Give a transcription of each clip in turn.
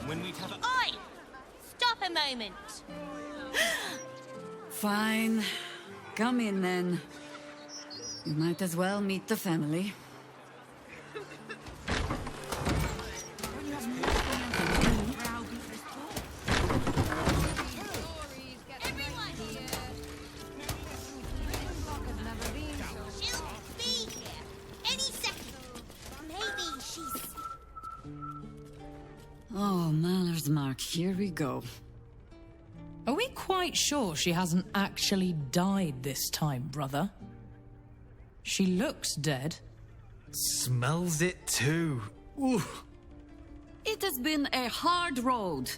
When we'd have a... Oi! Stop a moment. Fine. Come in, then. You might as well meet the family. Oh, Maller's Mark, here we go. Are we quite sure she hasn't actually died this time, brother? She looks dead. Smells it too. Ooh. It has been a hard road.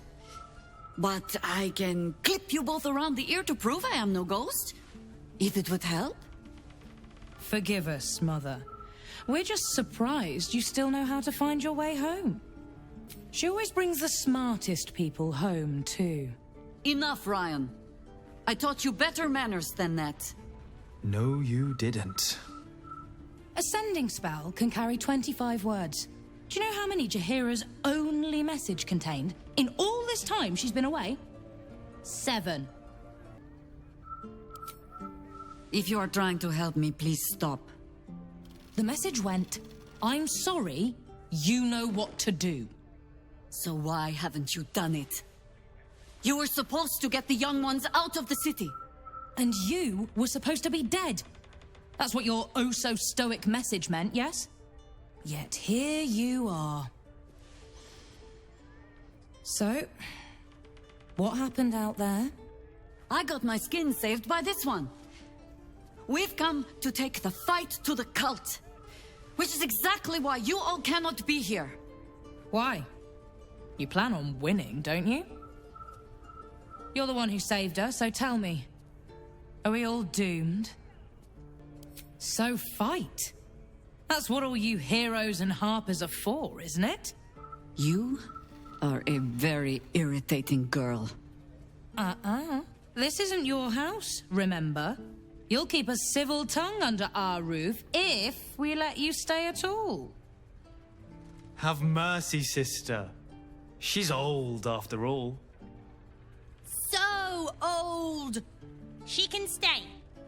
But I can clip you both around the ear to prove I am no ghost. If it would help. Forgive us, Mother. We're just surprised you still know how to find your way home. She always brings the smartest people home, too. Enough, Ryan. I taught you better manners than that. No, you didn't. A sending spell can carry 25 words. Do you know how many Jaheira's only message contained? In all this time she's been away? 7. If you are trying to help me, please stop. The message went, I'm sorry, you know what to do. So why haven't you done it? You were supposed to get the young ones out of the city. And you were supposed to be dead. That's what your oh-so-stoic message meant, yes? Yet here you are. So, what happened out there? I got my skin saved by this one. We've come to take the fight to the cult. Which is exactly why you all cannot be here. Why? You plan on winning, don't you? You're the one who saved her, so tell me. Are we all doomed? So fight. That's what all you heroes and harpers are for, isn't it? You are a very irritating girl. This isn't your house, remember? You'll keep a civil tongue under our roof if we let you stay at all. Have mercy, sister. She's old, after all. So old. She can stay,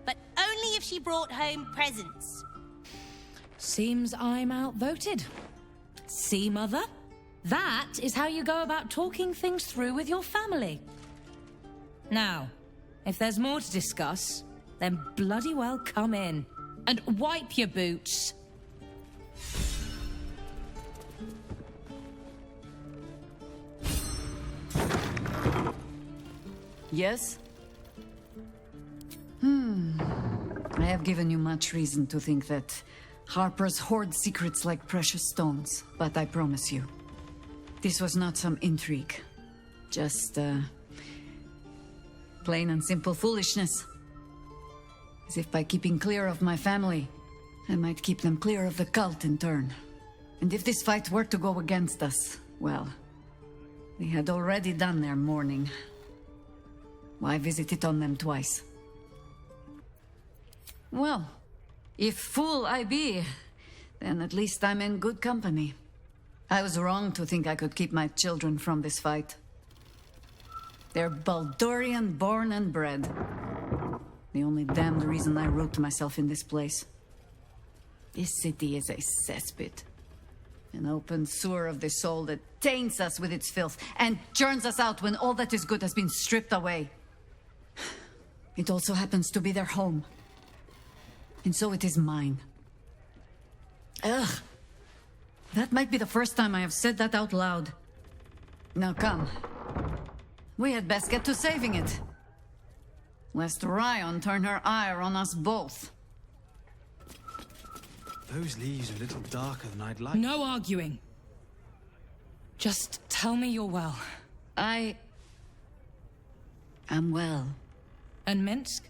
but only if she brought home presents. Seems I'm outvoted. See, Mother? That is how you go about talking things through with your family. Now, if there's more to discuss, then bloody well come in. And wipe your boots. Yes? I have given you much reason to think that Harpers hoard secrets like precious stones, but I promise you, this was not some intrigue. Just, plain and simple foolishness. As if by keeping clear of my family, I might keep them clear of the cult in turn. And if this fight were to go against us, well, they had already done their mourning. Why visit it on them twice? Well, if fool I be, then at least I'm in good company. I was wrong to think I could keep my children from this fight. They're Baldurian born and bred. The only damned reason I root myself in this place. This city is a cesspit. An open sewer of the soul that taints us with its filth and churns us out when all that is good has been stripped away. It also happens to be their home. And so it is mine. Ugh. That might be the first time I have said that out loud. Now come. We had best get to saving it. Lest Ryan turn her ire on us both. Those leaves are a little darker than I'd like. No arguing. Just tell me you're well. I am well. And Minsc?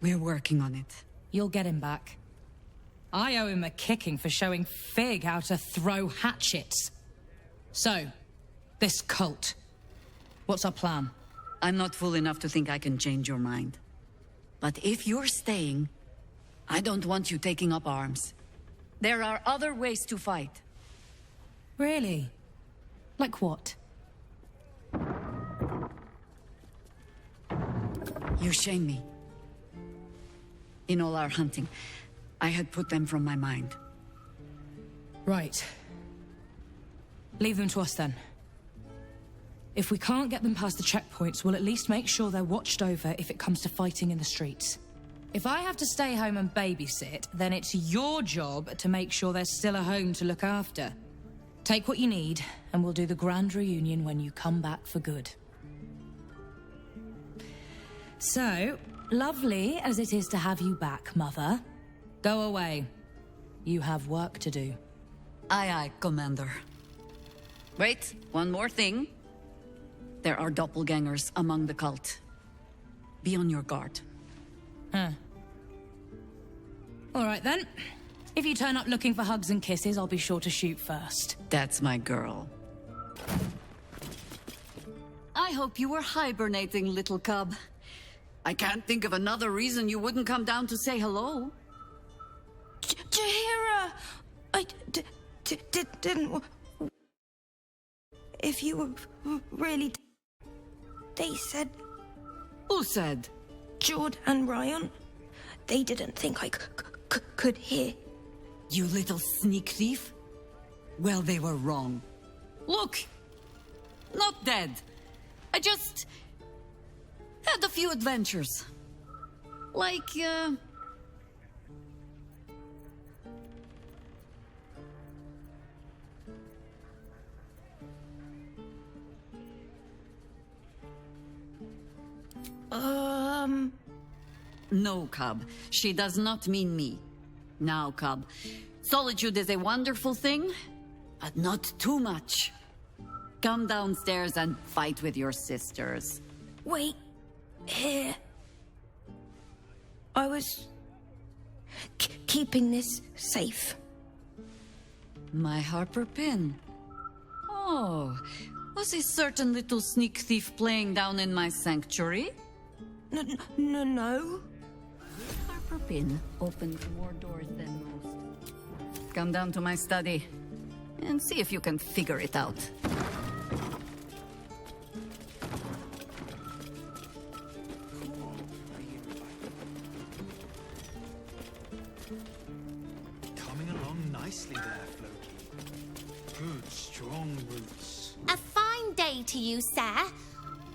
We're working on it. You'll get him back. I owe him a kicking for showing Fig how to throw hatchets. So, this cult. What's our plan? I'm not fool enough to think I can change your mind. But if you're staying, I don't want you taking up arms. There are other ways to fight. Really? Like what? You shame me. In all our hunting, I had put them from my mind. Right. Leave them to us then. If we can't get them past the checkpoints, we'll at least make sure they're watched over if it comes to fighting in the streets. If I have to stay home and babysit, then it's your job to make sure there's still a home to look after. Take what you need, and we'll do the grand reunion when you come back for good. So, lovely as it is to have you back, Mother, go away. You have work to do. Aye, aye, Commander. Wait, one more thing. There are doppelgangers among the cult. Be on your guard. Huh. All right then. If you turn up looking for hugs and kisses, I'll be sure to shoot first. That's my girl. I hope you were hibernating, little cub. I can't think of another reason you wouldn't come down to say hello. Jaheira! I didn't... If you were really... They said... Who said? Jord and Ryan. They didn't think I could hear. You little sneak thief? Well, they were wrong. Look! Not dead. I just... had a few adventures. Like, No, Cub. She does not mean me. Now, Cub. Solitude is a wonderful thing, but not too much. Come downstairs and fight with your sisters. Wait. Here. I was... keeping this safe. My Harper pin. Oh, was a certain little sneak thief playing down in my sanctuary? No. Harper pin opens more doors than most. Come down to my study and see if you can figure it out. Coming along nicely there, Floki. Good, strong roots. A fine day to you, sir.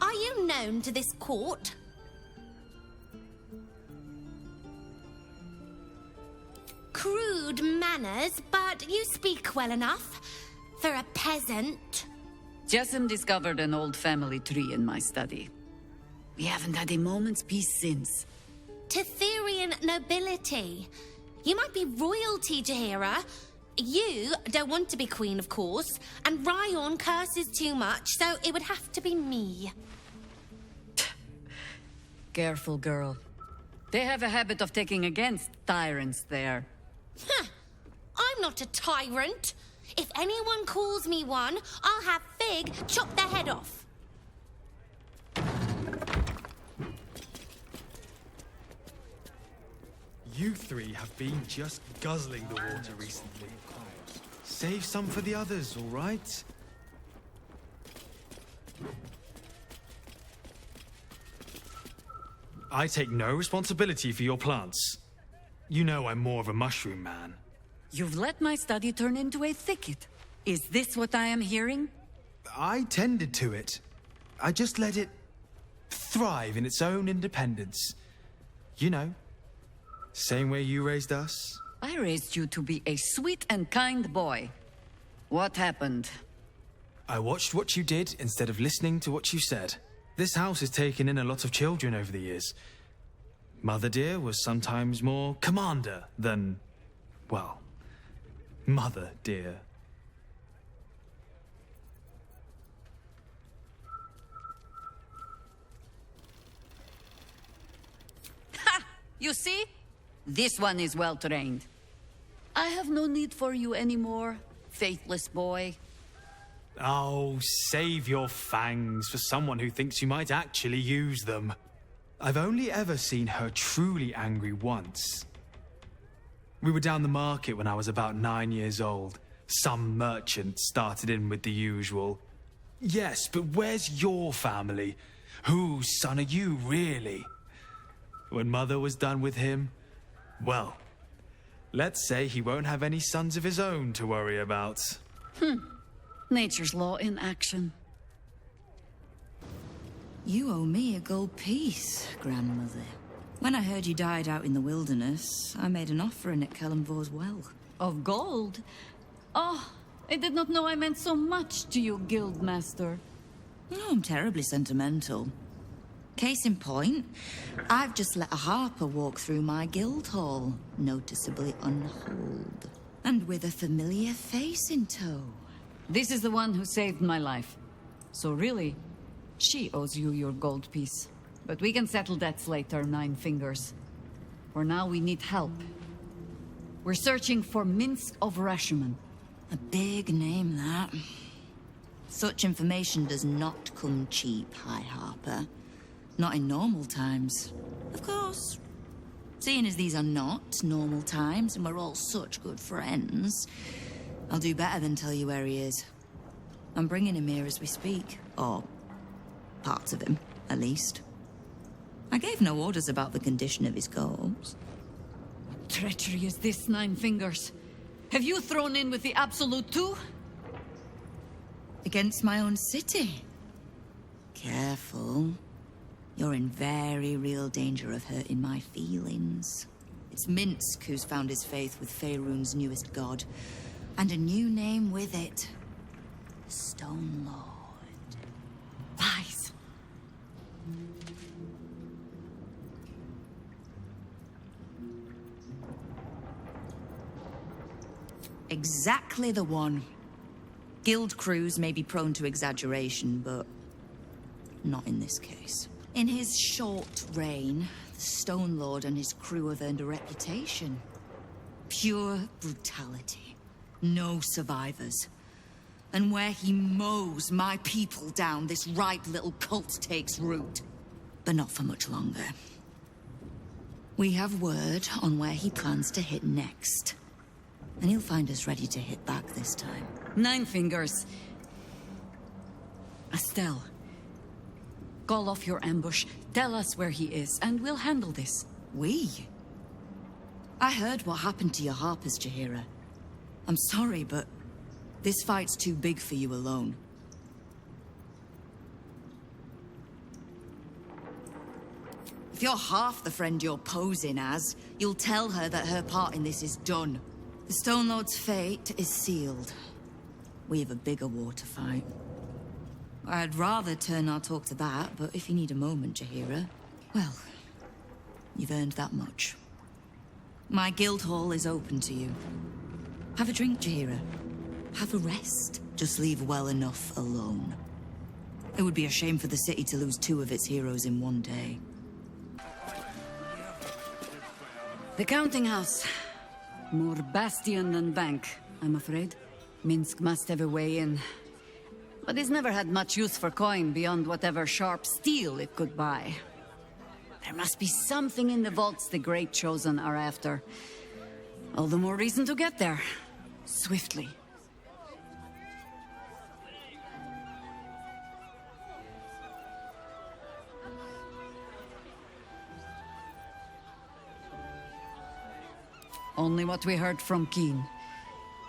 Are you known to this court? Crude manners, but you speak well enough for a peasant. Jessim discovered an old family tree in my study. We haven't had a moment's peace since. Tetherian nobility. You might be royalty, Jaheira. You don't want to be queen, of course, and Ryan curses too much, so it would have to be me. Careful, girl. They have a habit of taking against tyrants there. I'm not a tyrant. If anyone calls me one, I'll have Fig chop their head off. You three have been just guzzling the water recently. Save some for the others, all right? I take no responsibility for your plants. You know I'm more of a mushroom man. You've let my study turn into a thicket. Is this what I am hearing? I tended to it. I just let it thrive in its own independence. You know, same way you raised us. I raised you to be a sweet and kind boy. What happened? I watched what you did instead of listening to what you said. This house has taken in a lot of children over the years. Mother dear was sometimes more commander than, well, mother dear. Ha! You see? This one is well trained. I have no need for you anymore, faithless boy. Oh, save your fangs for someone who thinks you might actually use them. I've only ever seen her truly angry once. We were down the market when I was about 9 years old. Some merchant started in with the usual. Yes, but where's your family? Whose son are you, really? When Mother was done with him, well, let's say he won't have any sons of his own to worry about. Nature's law in action. You owe me a gold piece, grandmother. When I heard you died out in the wilderness, I made an offering at Kellamvor's well. Of gold? Oh, I did not know I meant so much to you, Guildmaster. Oh, I'm terribly sentimental. Case in point, I've just let a harper walk through my guild hall, noticeably unholed, and with a familiar face in tow. This is the one who saved my life. So really, she owes you your gold piece. But we can settle debts later, Nine Fingers. For now, we need help. We're searching for Minsc of Rashomon. A big name, that. Such information does not come cheap, High Harper. Not in normal times. Of course. Seeing as these are not normal times and we're all such good friends, I'll do better than tell you where he is. I'm bringing him here as we speak. Or parts of him, at least. I gave no orders about the condition of his corpse. What treachery is this, Nine Fingers? Have you thrown in with the Absolute too? Against my own city. Careful. You're in very real danger of hurting my feelings. It's Minsc who's found his faith with Faerun's newest god. And a new name with it. The Stone Lord. Lies. Exactly the one. Guild crews may be prone to exaggeration, but not in this case. In his short reign, the Stone Lord and his crew have earned a reputation. Pure brutality. No survivors. And where he mows my people down, this ripe little cult takes root. But not for much longer. We have word on where he plans to hit next. And he'll find us ready to hit back this time. Nine Fingers. Estelle. Call off your ambush, tell us where he is, and we'll handle this. We? I heard what happened to your harpers, Jaheira. I'm sorry, but this fight's too big for you alone. If you're half the friend you're posing as, you'll tell her that her part in this is done. The Stone Lord's fate is sealed. We have a bigger war to fight. I'd rather turn our talk to that, but if you need a moment, Jaheira, well, you've earned that much. My guild hall is open to you. Have a drink, Jaheira. Have a rest. Just leave well enough alone. It would be a shame for the city to lose 2 of its heroes in one day. The counting house. More bastion than bank, I'm afraid. Minsc must have a way in. But he's never had much use for coin beyond whatever sharp steel it could buy. There must be something in the vaults the Great Chosen are after. All the more reason to get there. Swiftly. Only what we heard from Keene.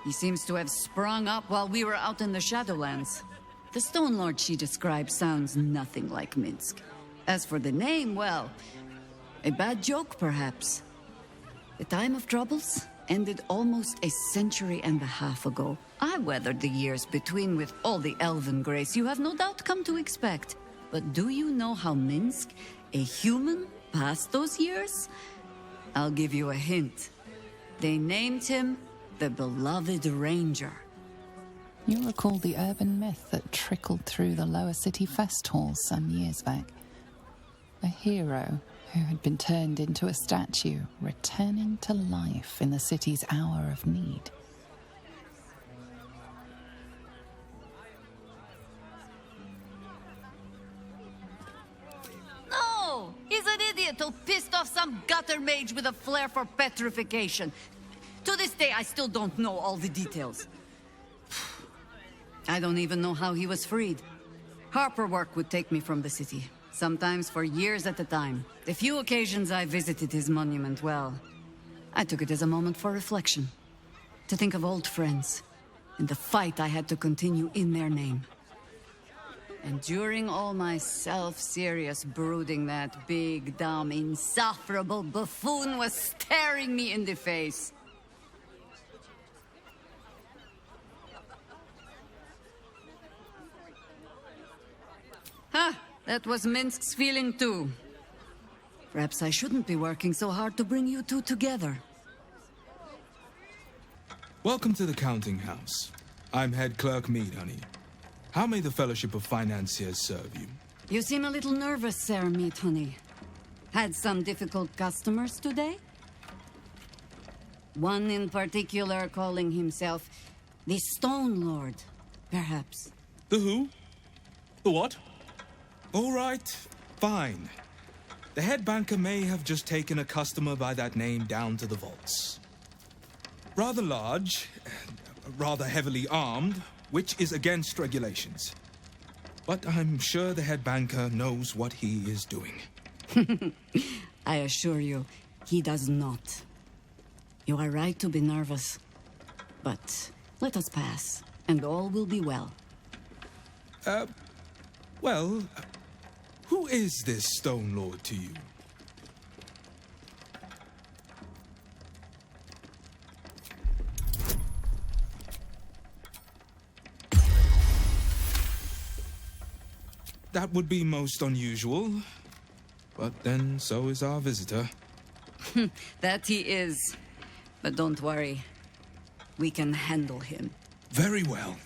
He seems to have sprung up while we were out in the Shadowlands. The Stone Lord she described sounds nothing like Minsc. As for the name, well, a bad joke perhaps. The time of troubles ended almost a century and a half ago. I weathered the years between with all the elven grace you have no doubt come to expect. But do you know how Minsc, a human, passed those years? I'll give you a hint. They named him the Beloved Ranger. You recall the urban myth that trickled through the lower city fest halls some years back. A hero who had been turned into a statue, returning to life in the city's hour of need. No! He's an idiot who pissed off some gutter mage with a flair for petrification. To this day, I still don't know all the details. I don't even know how he was freed. Harper work would take me from the city, sometimes for years at a time. The few occasions I visited his monument, well, I took it as a moment for reflection. To think of old friends, and the fight I had to continue in their name. And during all my self-serious brooding, that big, dumb, insufferable buffoon was staring me in the face. That was Minsc's feeling too. Perhaps I shouldn't be working so hard to bring you two together. Welcome to the counting house. I'm head clerk Mead, honey. How may the Fellowship of Financiers serve you? You seem a little nervous, Sir Meat Honey. Had some difficult customers today? One in particular calling himself the Stone Lord, perhaps. The who? The what? All right, fine. The head banker may have just taken a customer by that name down to the vaults. Rather large, rather heavily armed, which is against regulations. But I'm sure the head banker knows what he is doing. I assure you, he does not. You are right to be nervous. But let us pass, and all will be well. Well, who is this Stone Lord to you? That would be most unusual. But then, so is our visitor. That he is. But don't worry. We can handle him. Very well.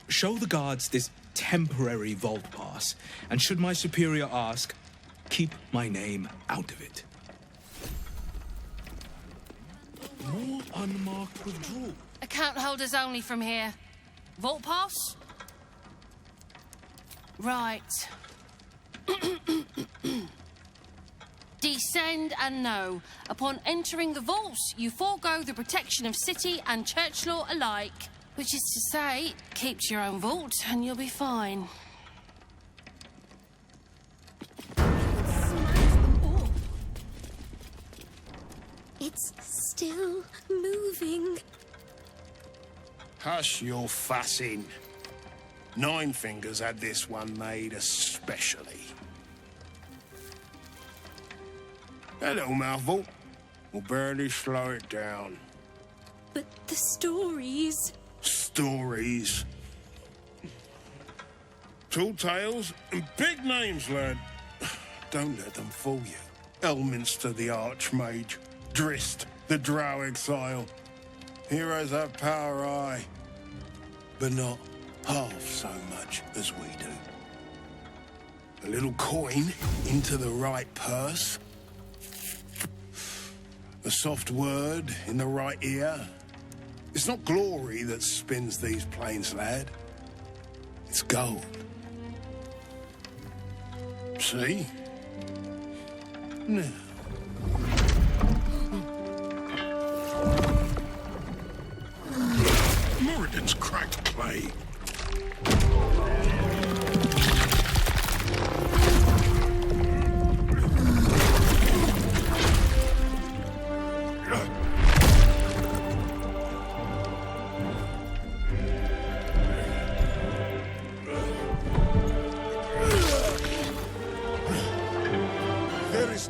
Show the guards this temporary vault pass, and should my superior ask, keep my name out of it. More unmarked withdrawal. Account holders only from here. Vault pass? Right. Descend and know. Upon entering the vaults, you forego the protection of city and church law alike. Which is to say, keep to your own vault and you'll be fine. It's still moving. Hush your fussing. Nine Fingers had this one made especially. That little mouthful will barely slow it down. But the stories... Stories. Tall tales and big names, lad. Don't let them fool you. Elminster the Archmage, Drist the Drow Exile. Heroes have power, aye, but not half so much as we do. A little coin into the right purse. A soft word in the right ear. It's not glory that spins these plains, lad. It's gold. See? Now. Moradin's cracked clay.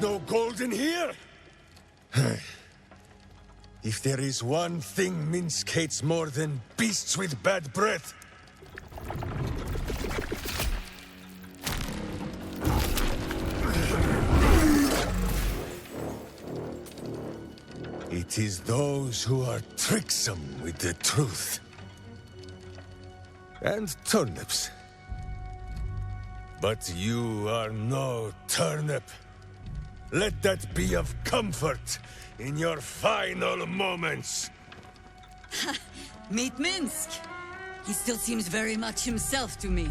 No gold in here? If there is one thing Minsc hates more than beasts with bad breath, it is those who are tricksome with the truth. And turnips. But you are no turnip. Let that be of comfort in your final moments. Meet Minsc. He still seems very much himself to me.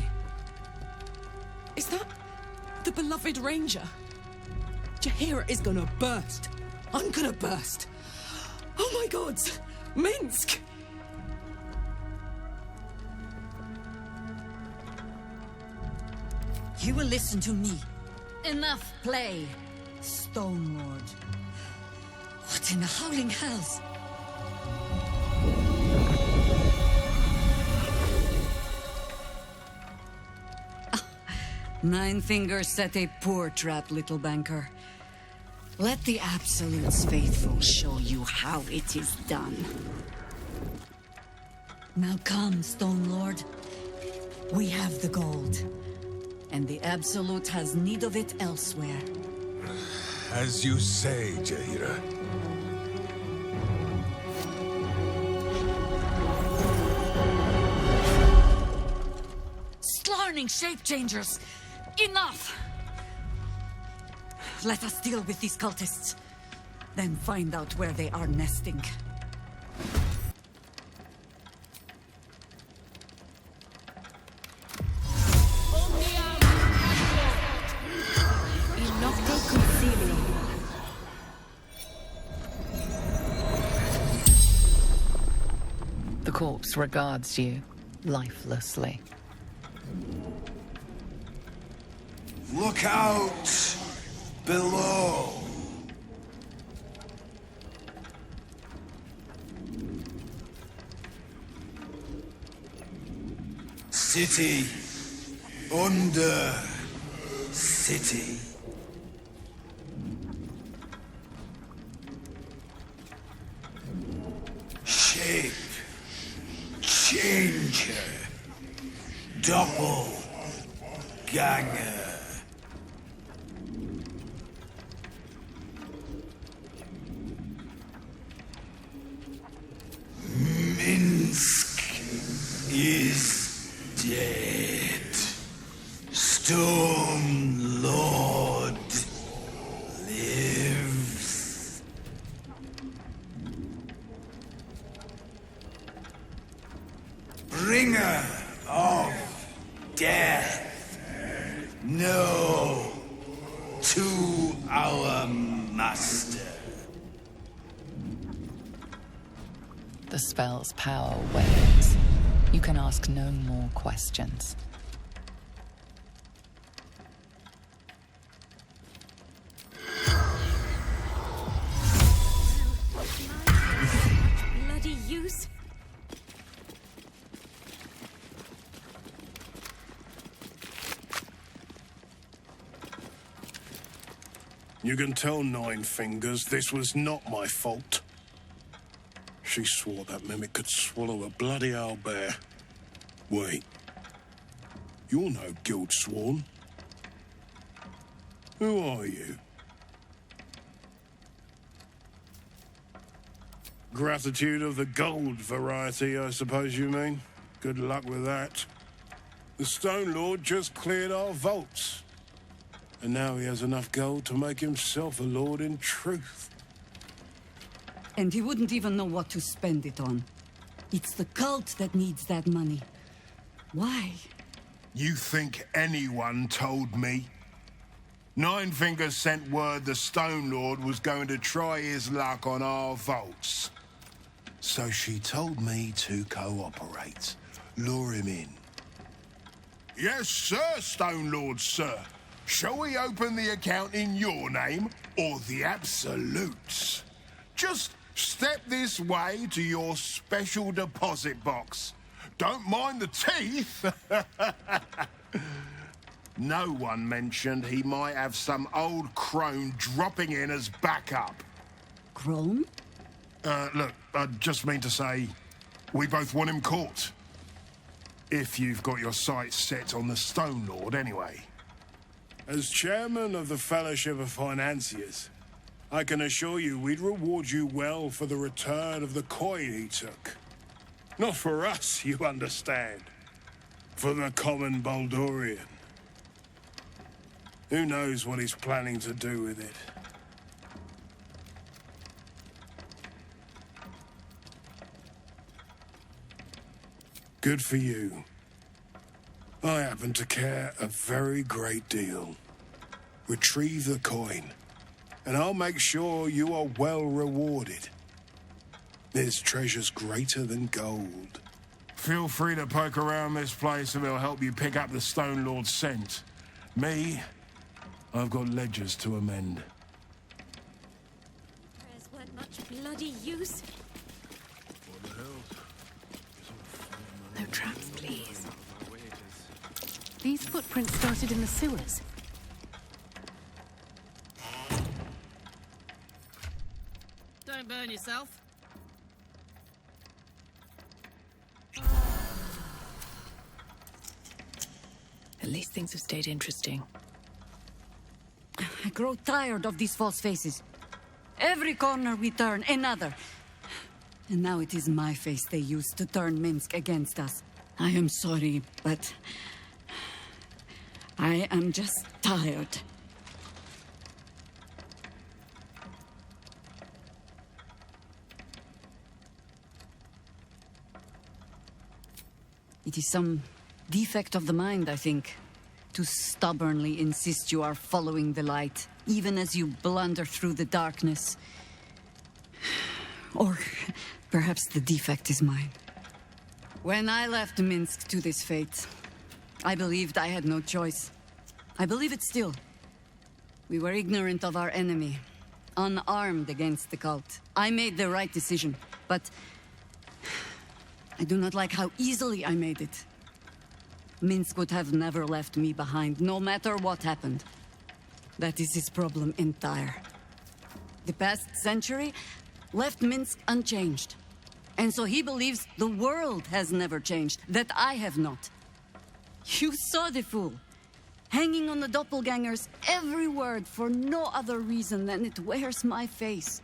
Is that the beloved ranger? Jaheira is gonna burst. I'm gonna burst. Oh my gods! Minsc! You will listen to me. Enough play. Stone Lord. What in the howling hells? Nine Fingers set a poor trap, little banker. Let the Absolute's faithful show you how it is done. Now come, Stone Lord. We have the gold. And the Absolute has need of it elsewhere. As you say, Jaheira. Slarning shape-changers! Enough! Let us deal with these cultists. Then find out where they are nesting. The corpse regards you lifelessly. Look out! Below! City. Under. City. Shape. Changer. Doppelganger. Minsc is dead. Stone Lord lives. Bringer of death. No to our master. The spell's power wanes. You can ask no more questions. Bloody use. You can tell Nine Fingers this was not my fault. She swore that mimic could swallow a bloody owlbear. Wait. You're no guild sworn. Who are you? Gratitude of the gold variety, I suppose you mean. Good luck with that. The Stone Lord just cleared our vaults. And now he has enough gold to make himself a lord in truth. And he wouldn't even know what to spend it on. It's the cult that needs that money. Why? You think anyone told me? Nine Fingers sent word the Stone Lord was going to try his luck on our vaults. So she told me to cooperate. Lure him in. Yes, sir, Stone Lord, sir. Shall we open the account in your name or the Absolute's? Just step this way to your special deposit box. Don't mind the teeth. No one mentioned he might have some old crone dropping in as backup. Crone? Look, I just mean to say, we both want him caught. If you've got your sights set on the Stone Lord, anyway. As chairman of the Fellowship of Financiers, I can assure you we'd reward you well for the return of the coin he took. Not for us, you understand. For the common Baldurian. Who knows what he's planning to do with it? Good for you. I happen to care a very great deal. Retrieve the coin, and I'll make sure you are well rewarded. There's treasures greater than gold. Feel free to poke around this place and it'll help you pick up the Stone Lord's scent. Me, I've got ledgers to amend. Prayers weren't much bloody use. No traps, please. These footprints started in the sewers. Don't burn yourself. At least things have stayed interesting. I grow tired of these false faces. Every corner we turn, another. And now it is my face they use to turn Minsc against us. I am sorry, but I am just tired. It is some defect of the mind, I think, to stubbornly insist you are following the light, even as you blunder through the darkness. Or perhaps the defect is mine. When I left Minsc to this fate, I believed I had no choice. I believe it still. We were ignorant of our enemy, unarmed against the cult. I made the right decision, but I do not like how easily I made it. Minsc would have never left me behind, no matter what happened. That is his problem entire. The past century left Minsc unchanged. And so he believes the world has never changed, that I have not. You saw the fool, hanging on the doppelganger's every word for no other reason than it wears my face.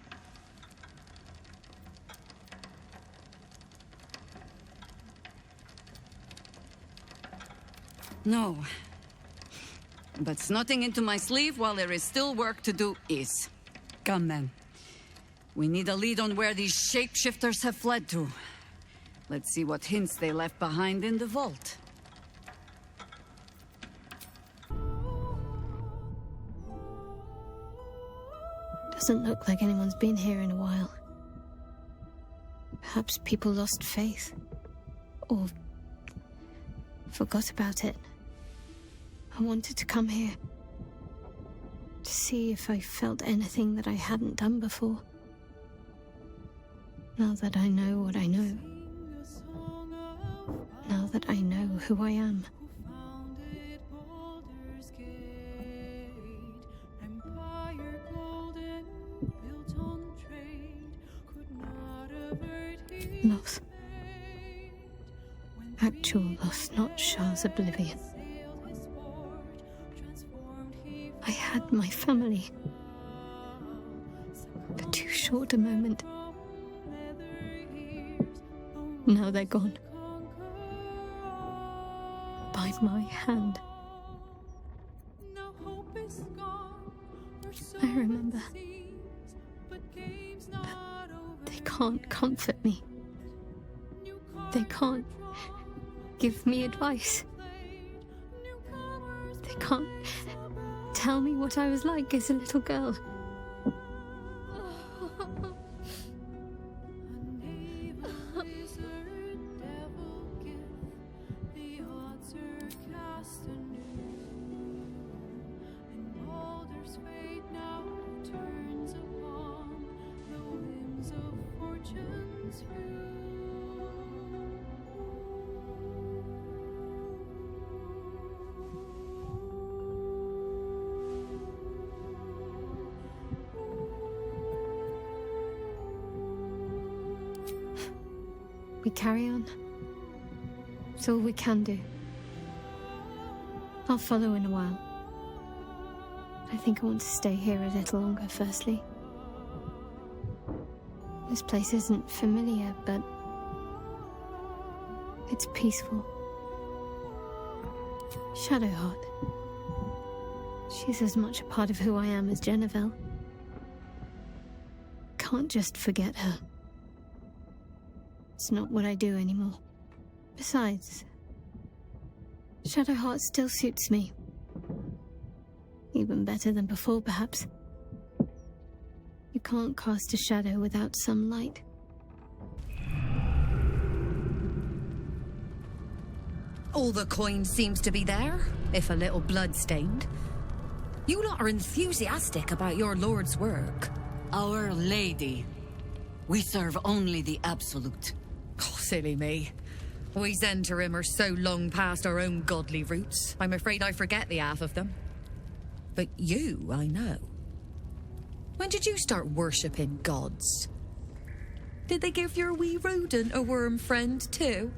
No. But snotting into my sleeve while there is still work to do is. Come, then. We need a lead on where these shapeshifters have fled to. Let's see what hints they left behind in the vault. Doesn't look like anyone's been here in a while. Perhaps people lost faith. Or forgot about it. I wanted to come here to see if I felt anything that I hadn't done before. Now that I know what I know. Now that I know who I am. Loss. Actual loss, not Shah's oblivion. I had my family. For too short a moment. Now they're gone. By my hand. I remember. But they can't comfort me. They can't give me advice. They can't tell me what I was like as a little girl. We carry on. It's all we can do. I'll follow in a while. I think I want to stay here a little longer, firstly. This place isn't familiar, but it's peaceful. Shadowheart. She's as much a part of who I am as Jennifer. Can't just forget her. It's not what I do anymore. Besides, Shadowheart still suits me. Even better than before, perhaps. You can't cast a shadow without some light. All the coin seems to be there, if a little blood-stained. You lot are enthusiastic about your lord's work. Our Lady. We serve only the absolute. Oh, silly me. We Zentarim are so long past our own godly roots, I'm afraid I forget the half of them. But you, I know. When did you start worshipping gods? Did they give your wee rodent a worm friend, too?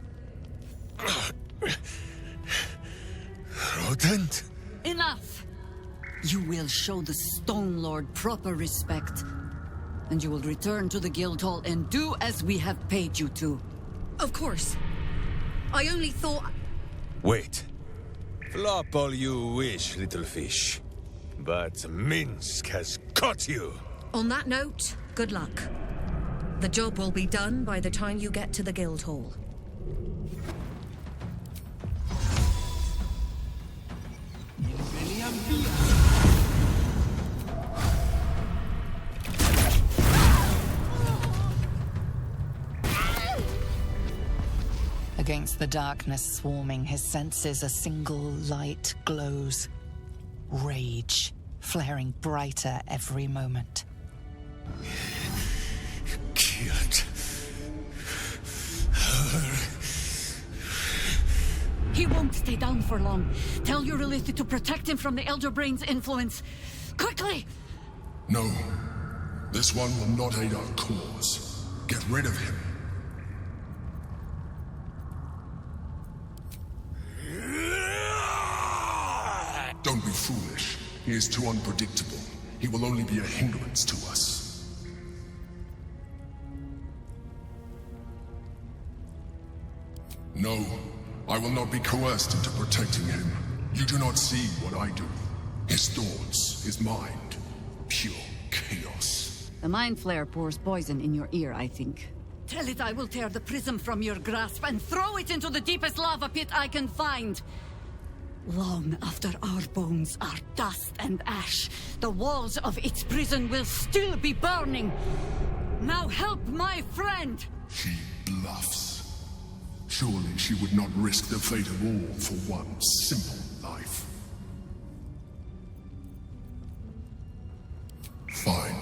Rodent? Enough! You will show the Stone Lord proper respect, and you will return to the Guildhall and do as we have paid you to. Of course. I only thought... Wait. Flop all you wish, little fish. But Minsc has caught you! On that note, good luck. The job will be done by the time you get to the Guildhall. Against the darkness swarming his senses, a single light glows. Rage, flaring brighter every moment. Killed her. He won't stay down for long. Tell Eurylith to protect him from the Elder Brain's influence. Quickly! No. This one will not aid our cause. Get rid of him. Don't be foolish. He is too unpredictable. He will only be a hindrance to us. No, I will not be coerced into protecting him. You do not see what I do. His thoughts, his mind, pure chaos. The Mind Flare pours poison in your ear, I think. Tell it I will tear the prism from your grasp and throw it into the deepest lava pit I can find. Long after our bones are dust and ash, the walls of its prison will still be burning. Now help my friend! She bluffs. Surely she would not risk the fate of all for one simple life. Fine.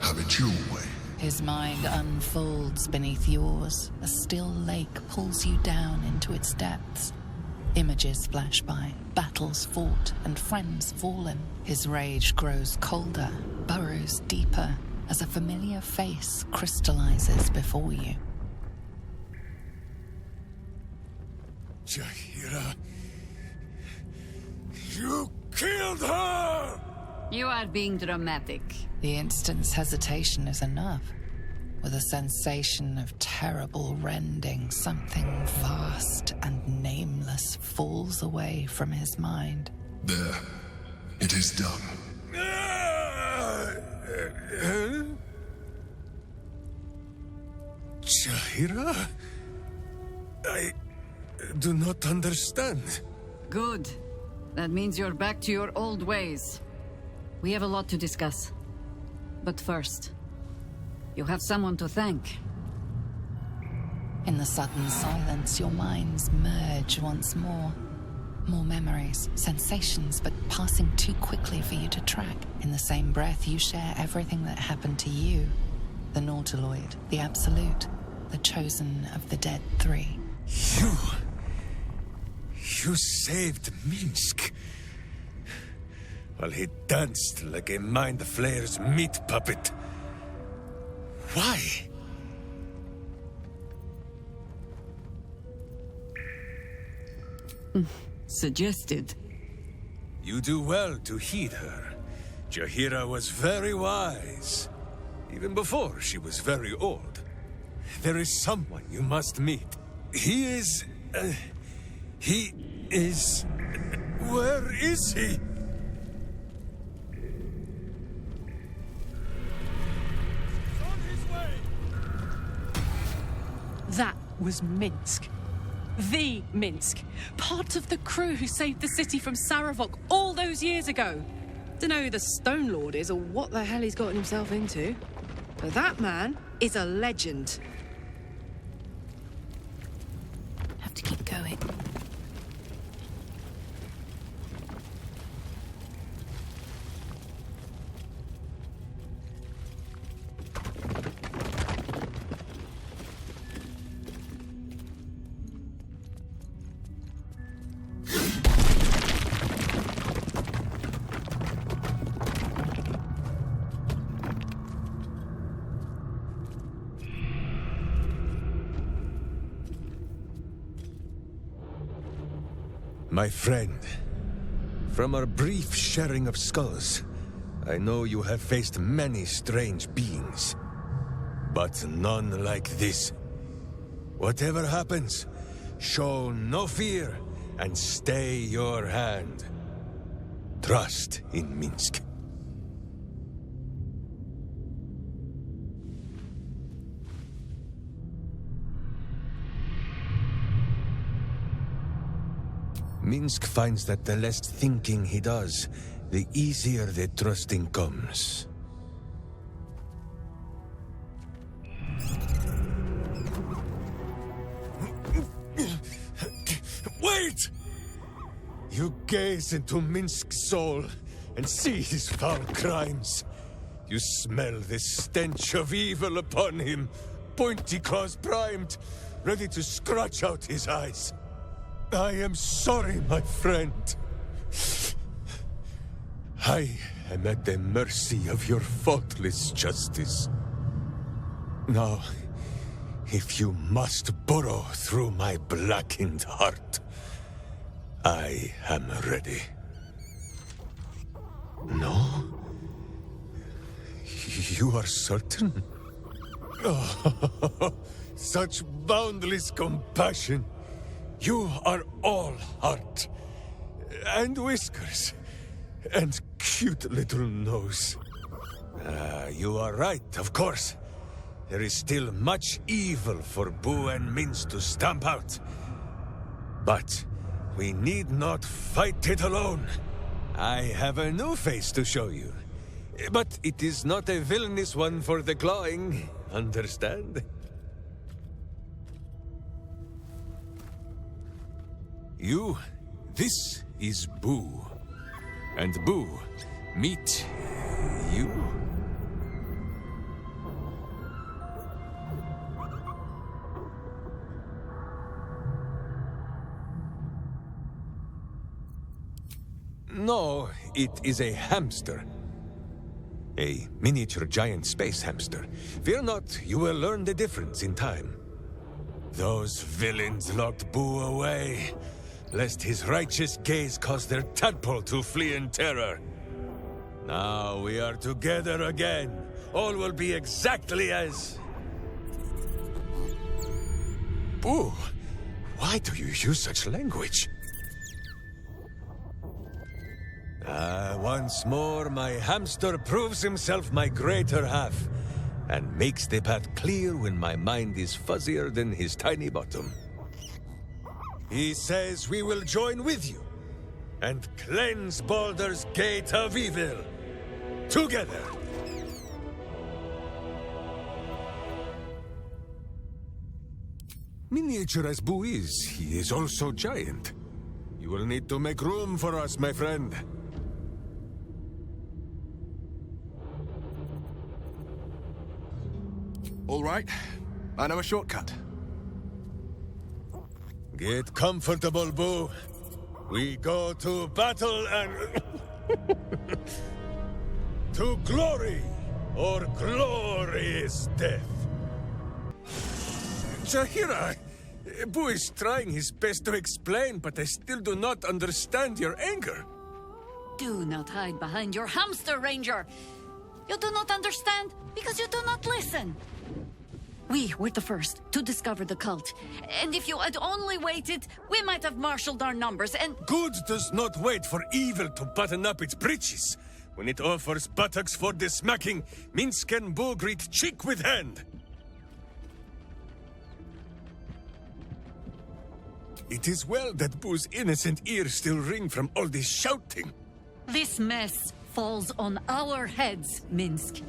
Have it your way. His mind unfolds beneath yours. A still lake pulls you down into its depths. Images flash by, battles fought, and friends fallen. His rage grows colder, burrows deeper, as a familiar face crystallizes before you. Jaheira... You killed her! You are being dramatic. The instant's hesitation is enough. With a sensation of terrible rending, something vast and nameless falls away from his mind. There. It is done. Jaheira? I do not understand. Good. That means you're back to your old ways. We have a lot to discuss. But first, you have someone to thank. In the sudden silence, your minds merge once more. More memories, sensations, but passing too quickly for you to track. In the same breath, you share everything that happened to you. The Nautiloid, the Absolute, the chosen of the Dead Three. You saved Minsc. While he danced like a Mind Flayer's meat puppet. Why? Suggested. You do well to heed her. Jaheira was very wise. Even before she was very old. There is someone you must meet. He is... Where is he? That was Minsc. The Minsc. Part of the crew who saved the city from Saravok all those years ago. Dunno who the Stone Lord is or what the hell he's gotten himself into. But that man is a legend. Have to keep going. My friend, from our brief sharing of skulls, I know you have faced many strange beings, but none like this. Whatever happens, show no fear and stay your hand. Trust in Minsc. Minsc finds that the less thinking he does, the easier the trusting comes. Wait! You gaze into Minsc's soul and see his foul crimes. You smell the stench of evil upon him, pointy claws primed, ready to scratch out his eyes. I am sorry, my friend. I am at the mercy of your faultless justice. Now, if you must burrow through my blackened heart, I am ready. No? You are certain? Oh, such boundless compassion. You are all heart, and whiskers, and cute little nose. You are right, of course. There is still much evil for Boo and Minsc to stamp out. But we need not fight it alone. I have a new face to show you. But it is not a villainous one for the clawing, understand? This is Boo. And Boo, meet you. No, it is a hamster. A miniature giant space hamster. Fear not, you will learn the difference in time. Those villains locked Boo away, lest his righteous gaze cause their tadpole to flee in terror. Now we are together again. All will be exactly as... Boo, why do you use such language? Once more, my hamster proves himself my greater half, and makes the path clear when my mind is fuzzier than his tiny bottom. He says we will join with you, and cleanse Baldur's gate of evil. Together! Miniature as Boo is, he is also giant. You will need to make room for us, my friend. All right. I know a shortcut. Get comfortable, Boo. We go to battle and... to glory, or glorious death. Jaheira, Boo is trying his best to explain, but I still do not understand your anger. Do not hide behind your hamster, Ranger. You do not understand because you do not listen. We were the first to discover the cult. And if you had only waited, we might have marshaled our numbers and... Good does not wait for evil to button up its breeches. When it offers buttocks for the smacking, Minsc and Boo greet cheek with hand. It is well that Boo's innocent ears still ring from all this shouting. This mess falls on our heads, Minsc.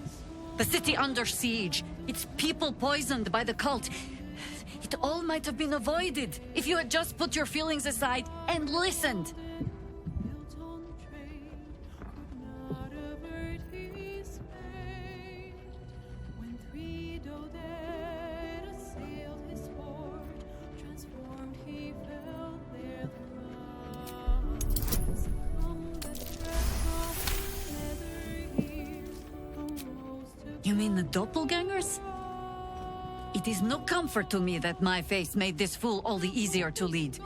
The city under siege, its people poisoned by the cult. It all might have been avoided if you had just put your feelings aside and listened. You mean the doppelgangers? It is no comfort to me that my face made this fool all the easier to lead.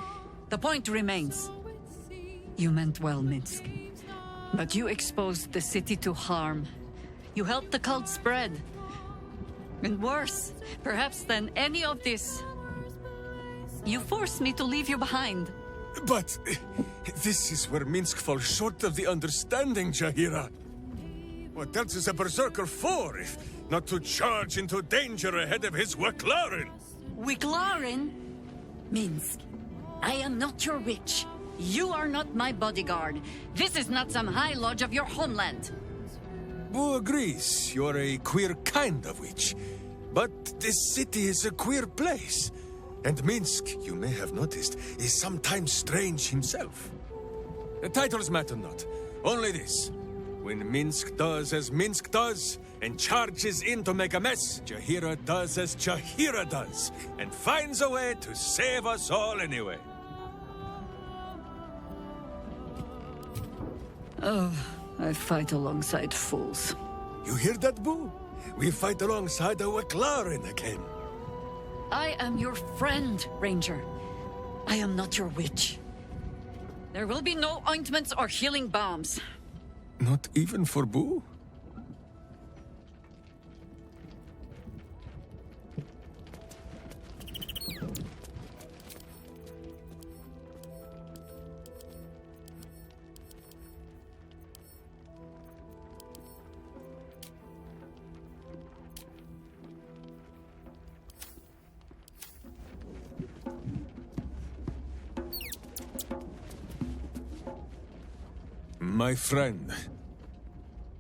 The point remains. You meant well, Minsc. But you exposed the city to harm. You helped the cult spread. And worse, perhaps than any of this, you forced me to leave you behind. But this is where Minsc falls short of the understanding, Jaheira. What else is a berserker for, if not to charge into danger ahead of his Waclaren? Waclaren? Minsc, I am not your witch. You are not my bodyguard. This is not some high lodge of your homeland. Boo agrees you're a queer kind of witch. But this city is a queer place. And Minsc, you may have noticed, is sometimes strange himself. The titles matter not. Only this. When Minsc does as Minsc does, and charges in to make a mess, Jaheira does as Jaheira does, and finds a way to save us all anyway. Oh, I fight alongside fools. You hear that, Boo? We fight alongside a Waclaren again. I am your friend, Ranger. I am not your witch. There will be no ointments or healing balms. Not even for Boo? My friend,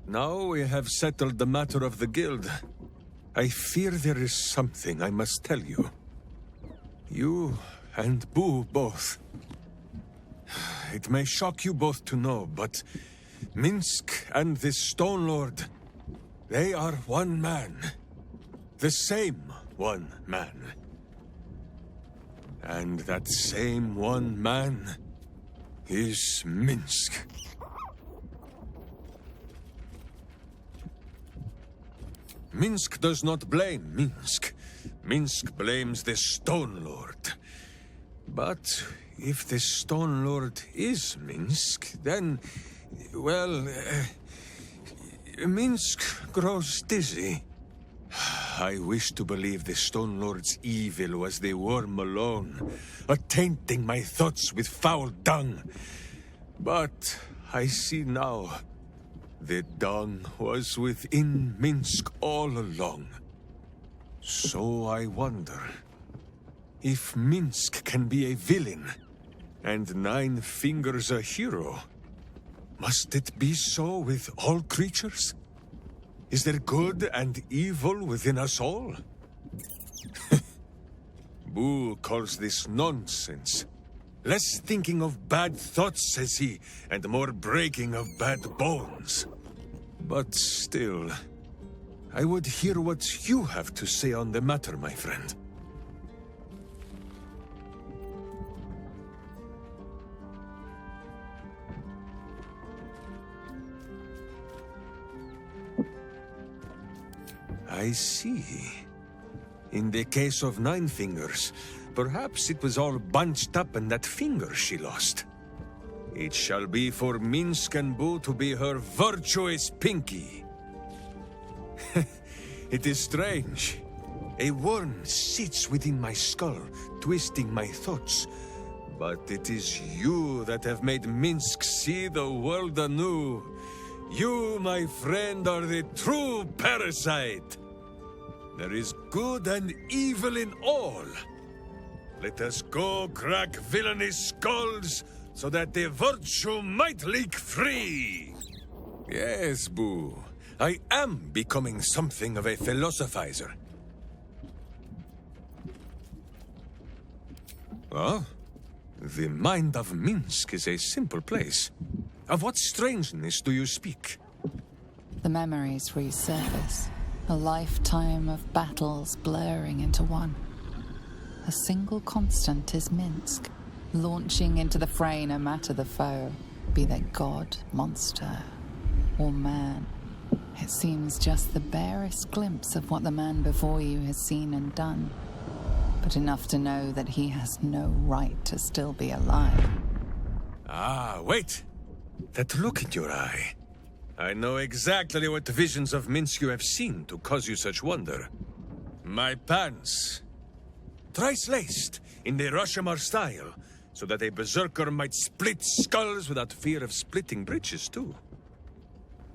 now we have settled the matter of the guild. I fear there is something I must tell you. You and Boo both. It may shock you both to know, but Minsc and this Stone Lord, they are one man. The same one man. And that same one man is Minsc. Minsc does not blame Minsc. Minsc blames the Stone Lord. But if the Stone Lord is Minsc, then, well, Minsc grows dizzy. I wish to believe the Stone Lord's evil was the worm alone, attainting my thoughts with foul dung. But I see now. The dung was within Minsc all along. So I wonder, if Minsc can be a villain, and Nine Fingers a hero, must it be so with all creatures? Is there good and evil within us all? Boo calls this nonsense. Less thinking of bad thoughts, says he, and more breaking of bad bones. But still, I would hear what you have to say on the matter, my friend. I see. In the case of Nine Fingers, perhaps it was all bunched up in that finger she lost. It shall be for Minsc and Boo to be her virtuous pinky. It is strange. A worm sits within my skull, twisting my thoughts. But it is you that have made Minsc see the world anew. You, my friend, are the true parasite. There is good and evil in all. Let us go crack villainous skulls, so that the virtue might leak free. Yes, Boo. I am becoming something of a philosophizer. Well, the mind of Minsc is a simple place. Of what strangeness do you speak? The memories resurface. A lifetime of battles blurring into one. A single constant is Minsc, launching into the fray no matter the foe, be they god, monster, or man. It seems just the barest glimpse of what the man before you has seen and done, but enough to know that he has no right to still be alive. Ah, wait! That look in your eye. I know exactly what visions of Minsc you have seen to cause you such wonder. My pants. Thrice laced, in the Rashomar style, so that a berserker might split skulls without fear of splitting britches, too.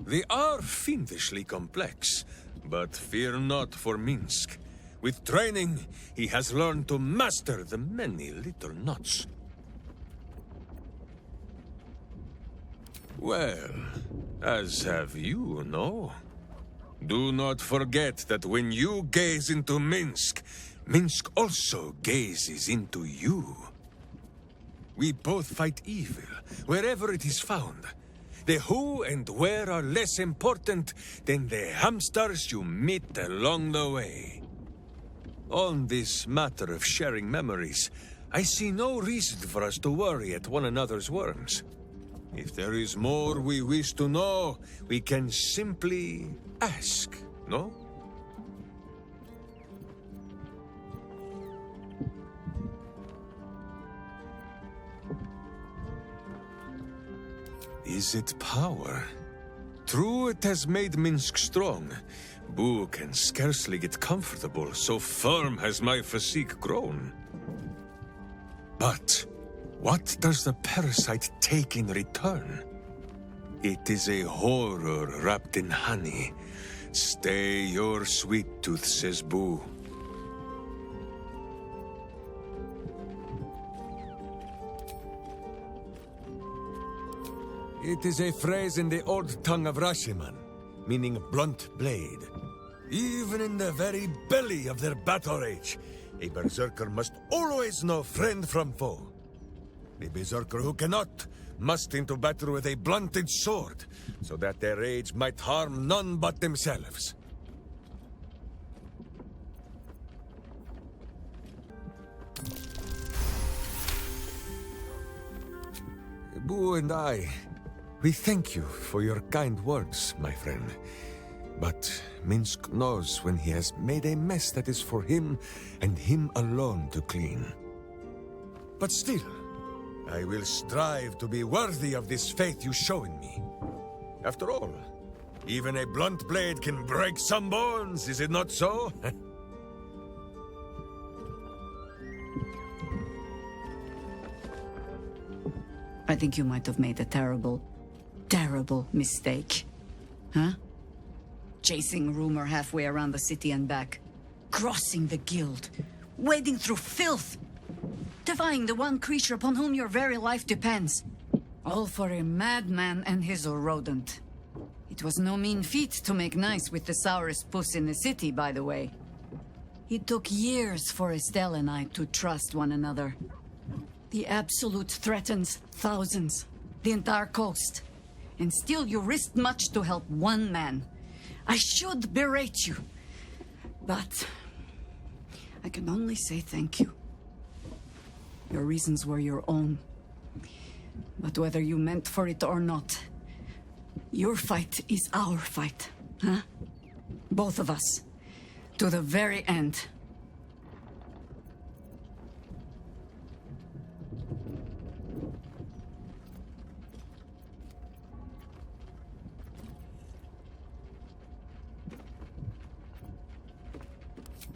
They are fiendishly complex, but fear not for Minsc. With training, he has learned to master the many little knots. Well, as have you, no? Do not forget that when you gaze into Minsc, Minsc also gazes into you. We both fight evil, wherever it is found. The who and where are less important than the hamsters you meet along the way. On this matter of sharing memories, I see no reason for us to worry at one another's worms. If there is more we wish to know, we can simply ask, no? Is it power? True, it has made Minsc strong. Boo can scarcely get comfortable, so firm has my physique grown. But what does the parasite take in return? It is a horror wrapped in honey. Stay your sweet tooth, says Boo. It is a phrase in the old tongue of Rashiman, meaning blunt blade. Even in the very belly of their battle rage, a berserker must always know friend from foe. The berserker who cannot must into battle with a blunted sword, so that their rage might harm none but themselves. Boo and I, we thank you for your kind words, my friend. But Minsc knows when he has made a mess that is for him and him alone to clean. But still, I will strive to be worthy of this faith you show in me. After all, even a blunt blade can break some bones, is it not so? I think you might have made a terrible mistake. Huh? Chasing rumor halfway around the city and back. Crossing the guild. Wading through filth. Defying the one creature upon whom your very life depends. All for a madman and his rodent. It was no mean feat to make nice with the sourest puss in the city, by the way. It took years for Estelle and I to trust one another. The Absolute threatens thousands. The entire coast. And still you risked much to help one man. I should berate you. But I can only say thank you. Your reasons were your own. But whether you meant for it or not, your fight is our fight, huh? Both of us. To the very end.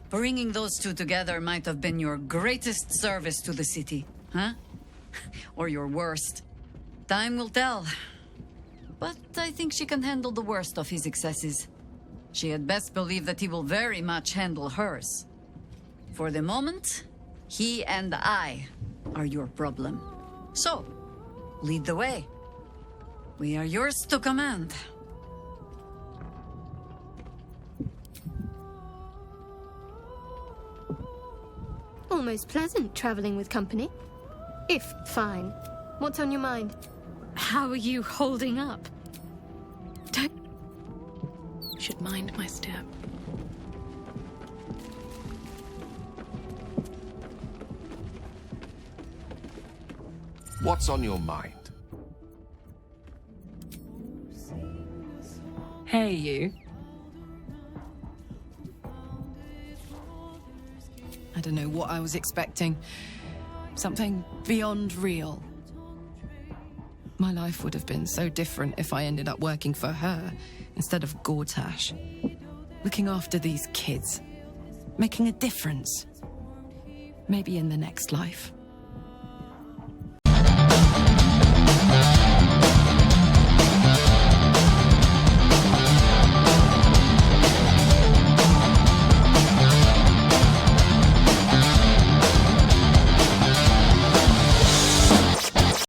Bringing those two together might have been your greatest service to the city, huh? Or your worst. Time will tell. But I think she can handle the worst of his excesses. She had best believe that he will very much handle hers. For the moment, he and I are your problem. So, lead the way. We are yours to command. Almost pleasant traveling with company. If fine. What's on your mind? How are you holding up? Don't... Should mind my step. What's on your mind? Hey, you. I don't know what I was expecting. Something beyond real. My life would have been so different if I ended up working for her instead of Gortash. Looking after these kids. Making a difference. Maybe in the next life.